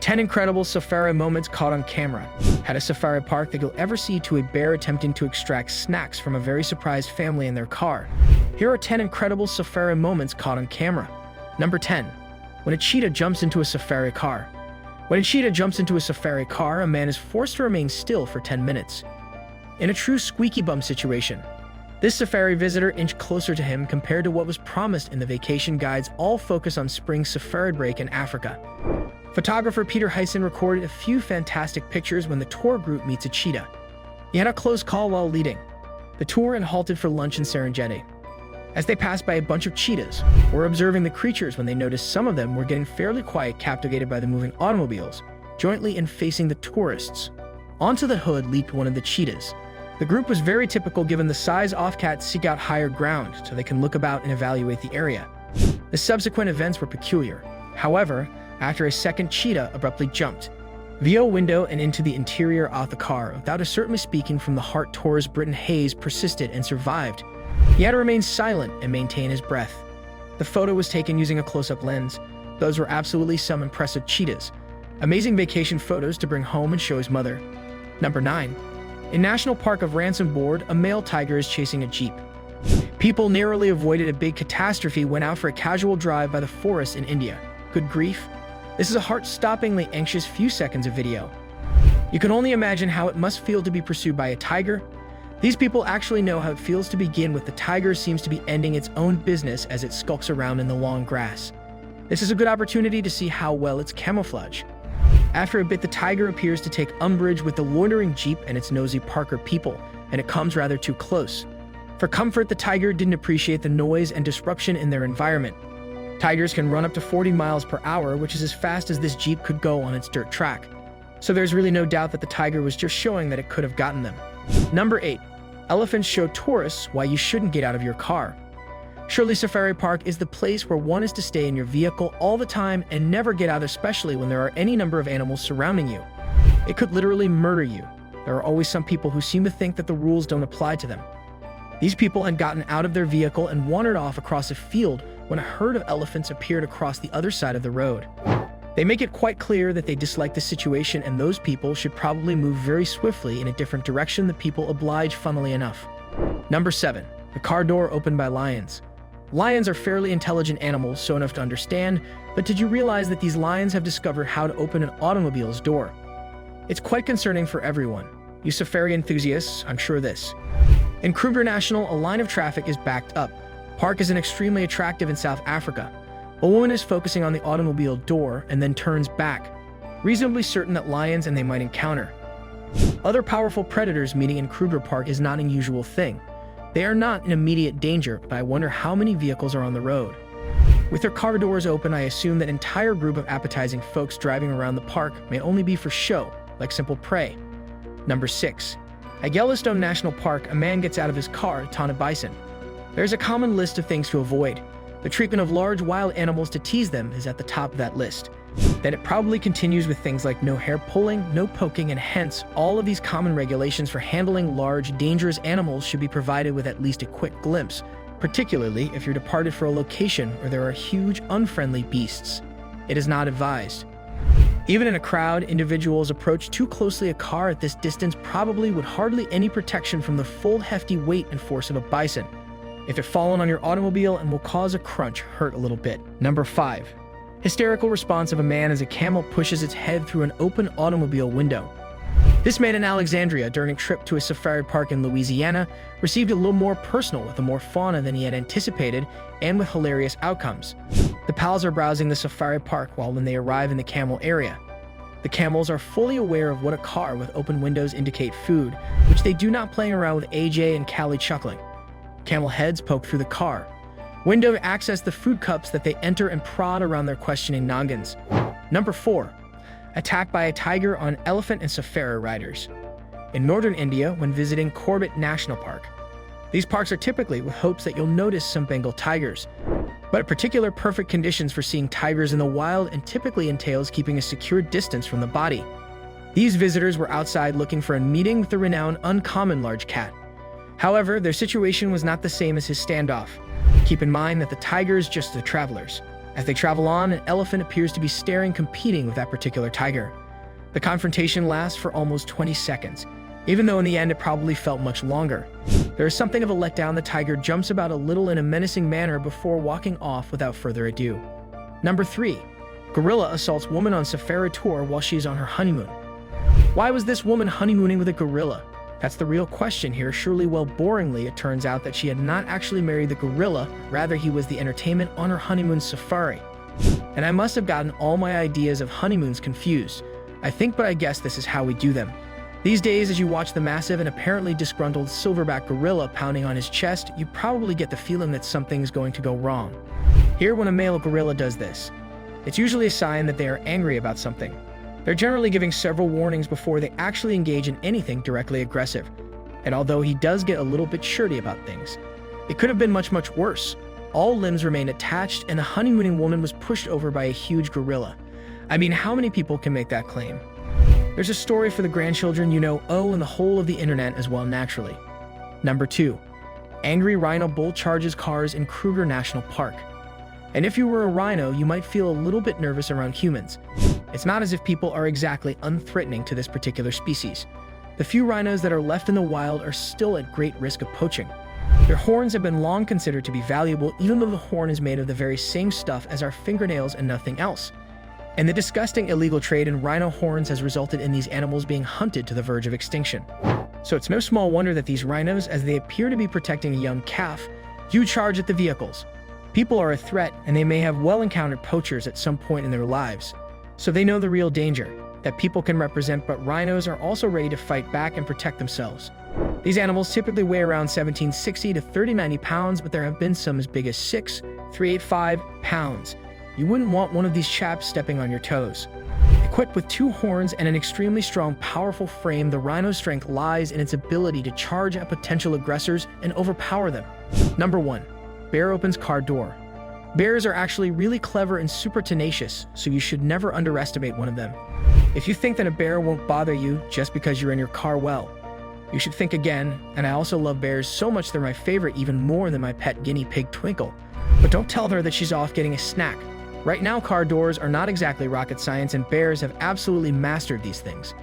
10 incredible safari moments caught on camera. At a safari park that you'll ever see to a bear attempting to extract snacks from a very surprised family in their car. Here are 10 incredible safari moments caught on camera. Number 10. When a cheetah jumps into a safari car. When a cheetah jumps into a safari car, a man is forced to remain still for 10 minutes. In a true squeaky bum situation, this safari visitor inched closer to him compared to what was promised in the vacation guides, all focus on spring safari break in Africa. Photographer Peter Hyson recorded a few fantastic pictures when the tour group meets a cheetah. He had a close call while leading the tour and halted for lunch in Serengeti. As they passed by a bunch of cheetahs, were observing the creatures when they noticed some of them were getting fairly quiet, captivated by the moving automobiles, jointly and facing the tourists. Onto the hood leaped one of the cheetahs. The group was very typical given the size. Off cats seek out higher ground so they can look about and evaluate the area. The subsequent events were peculiar. However, after a second cheetah abruptly jumped via a window and into the interior of the car without certainly speaking from the heart. Tourist Britton Hayes persisted and survived. He had to remain silent and maintain his breath. The photo was taken using a close-up lens. Those were absolutely some impressive cheetahs. Amazing vacation photos to bring home and show his mother. Number 9. In National Park of Ransom Board, a male tiger is chasing a jeep. People narrowly avoided a big catastrophe when out for a casual drive by the forest in India. Good grief. This is a heart-stoppingly anxious few seconds of video. You can only imagine how it must feel to be pursued by a tiger. These people actually know how it feels to begin with. The tiger seems to be ending its own business as it skulks around in the long grass. This is a good opportunity to see how well it's camouflaged. After a bit, the tiger appears to take umbrage with the loitering jeep and its nosy Parker people, and it comes rather too close. For comfort, the tiger didn't appreciate the noise and disruption in their environment. Tigers can run up to 40 miles per hour, which is as fast as this jeep could go on its dirt track. So there's really no doubt that the tiger was just showing that it could have gotten them. Number 8. Elephants show tourists why you shouldn't get out of your car. Surely Safari Park is the place where one is to stay in your vehicle all the time and never get out, especially when there are any number of animals surrounding you. It could literally murder you. There are always some people who seem to think that the rules don't apply to them. These people had gotten out of their vehicle and wandered off across a field when a herd of elephants appeared across the other side of the road. They make it quite clear that they dislike the situation, and those people should probably move very swiftly in a different direction. The people oblige, funnily enough. Number 7. The car door opened by lions. Lions are fairly intelligent animals, so enough to understand, but did you realize that these lions have discovered how to open an automobile's door? It's quite concerning for everyone. You safari enthusiasts, I'm sure this. In Kruger National, a line of traffic is backed up. Park is extremely attractive in South Africa. A woman is focusing on the automobile door and then turns back, reasonably certain that lions and they might encounter other powerful predators meeting in Kruger Park is not an unusual thing. They are not in immediate danger, but I wonder how many vehicles are on the road. With their car doors open, I assume that entire group of appetizing folks driving around the park may only be for show, like simple prey. Number 6. At Yellowstone National Park, a man gets out of his car to taunt a bison. There's a common list of things to avoid. The treatment of large wild animals to tease them is at the top of that list. Then it probably continues with things like no hair pulling, no poking, and hence, all of these common regulations for handling large, dangerous animals should be provided with at least a quick glimpse, particularly if you're departed for a location where there are huge, unfriendly beasts. It is not advised. Even in a crowd, individuals approach too closely. A car at this distance probably would hardly any protection from the full hefty weight and force of a bison. If it fallen on your automobile and will cause a crunch, hurt a little bit. Number 5. Hysterical response of a man as a camel pushes its head through an open automobile window. This man in Alexandria during a trip to a safari park in Louisiana received a little more personal with more fauna than he had anticipated and with hilarious outcomes. The pals are browsing the safari park when they arrive in the camel area. The camels are fully aware of what a car with open windows indicate food, which they do not, playing around with AJ and Callie chuckling. Camel heads poke through the car window to access the food cups that they enter and prod around their questioning noggins. Number 4. Attacked by a tiger on elephant and safari riders. In northern India, when visiting Corbett National Park. These parks are typically with hopes that you'll notice some Bengal tigers, but particular perfect conditions for seeing tigers in the wild and typically entails keeping a secure distance from the body. These visitors were outside looking for a meeting with the renowned uncommon large cat. However, their situation was not the same as his standoff. Keep in mind that the tiger is just the travelers. As they travel on, an elephant appears to be competing with that particular tiger. The confrontation lasts for almost 20 seconds, even though in the end it probably felt much longer. There is something of a letdown. The tiger jumps about a little in a menacing manner before walking off without further ado. Number 3. Gorilla assaults woman on safari tour while she is on her honeymoon. Why was this woman honeymooning with a gorilla? That's the real question here. Surely, well, boringly, it turns out that she had not actually married the gorilla, rather he was the entertainment on her honeymoon safari. And I must have gotten all my ideas of honeymoons confused. But I guess this is how we do them. These days, as you watch the massive and apparently disgruntled silverback gorilla pounding on his chest, you probably get the feeling that something's going to go wrong. Here, when a male gorilla does this, it's usually a sign that they are angry about something. They're generally giving several warnings before they actually engage in anything directly aggressive. And although he does get a little bit shirty about things, it could have been much, much worse. All limbs remained attached, and the honeymooning woman was pushed over by a huge gorilla. How many people can make that claim? There's a story for the grandchildren, and the whole of the internet as well, naturally. Number 2. Angry rhino bull charges cars in Kruger National Park. And if you were a rhino, you might feel a little bit nervous around humans. It's not as if people are exactly unthreatening to this particular species. The few rhinos that are left in the wild are still at great risk of poaching. Their horns have been long considered to be valuable, even though the horn is made of the very same stuff as our fingernails and nothing else. And the disgusting illegal trade in rhino horns has resulted in these animals being hunted to the verge of extinction. So it's no small wonder that these rhinos, as they appear to be protecting a young calf, do charge at the vehicles. People are a threat, and they may have well encountered poachers at some point in their lives. So they know the real danger that people can represent, but rhinos are also ready to fight back and protect themselves. These animals typically weigh around 1760 to 3090 pounds, but there have been some as big as 6,385 pounds. You wouldn't want one of these chaps stepping on your toes. Equipped with 2 horns and an extremely strong, powerful frame, the rhino's strength lies in its ability to charge at potential aggressors and overpower them. Number 1. Bear opens car door. Bears are actually really clever and super tenacious, so you should never underestimate one of them. If you think that a bear won't bother you just because you're in your car, well, you should think again. And I also love bears so much they're my favorite, even more than my pet guinea pig Twinkle. But don't tell her that she's off getting a snack. Right now, car doors are not exactly rocket science, and bears have absolutely mastered these things.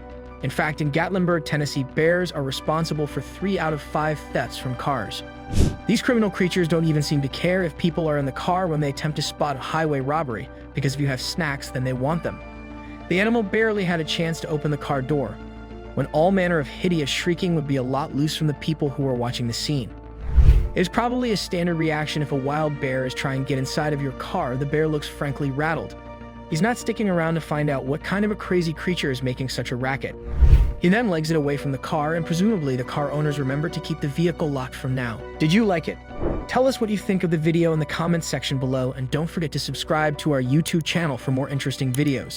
In fact, in Gatlinburg, Tennessee, bears are responsible for 3 out of 5 thefts from cars. These criminal creatures don't even seem to care if people are in the car when they attempt to spot a highway robbery, because if you have snacks, then they want them. The animal barely had a chance to open the car door, when all manner of hideous shrieking would be a lot loose from the people who were watching the scene. It is probably a standard reaction if a wild bear is trying to get inside of your car. The bear looks frankly rattled. He's not sticking around to find out what kind of a crazy creature is making such a racket. He then legs it away from the car, and presumably the car owners remember to keep the vehicle locked from now. Did you like it? Tell us what you think of the video in the comments section below, and don't forget to subscribe to our YouTube channel for more interesting videos.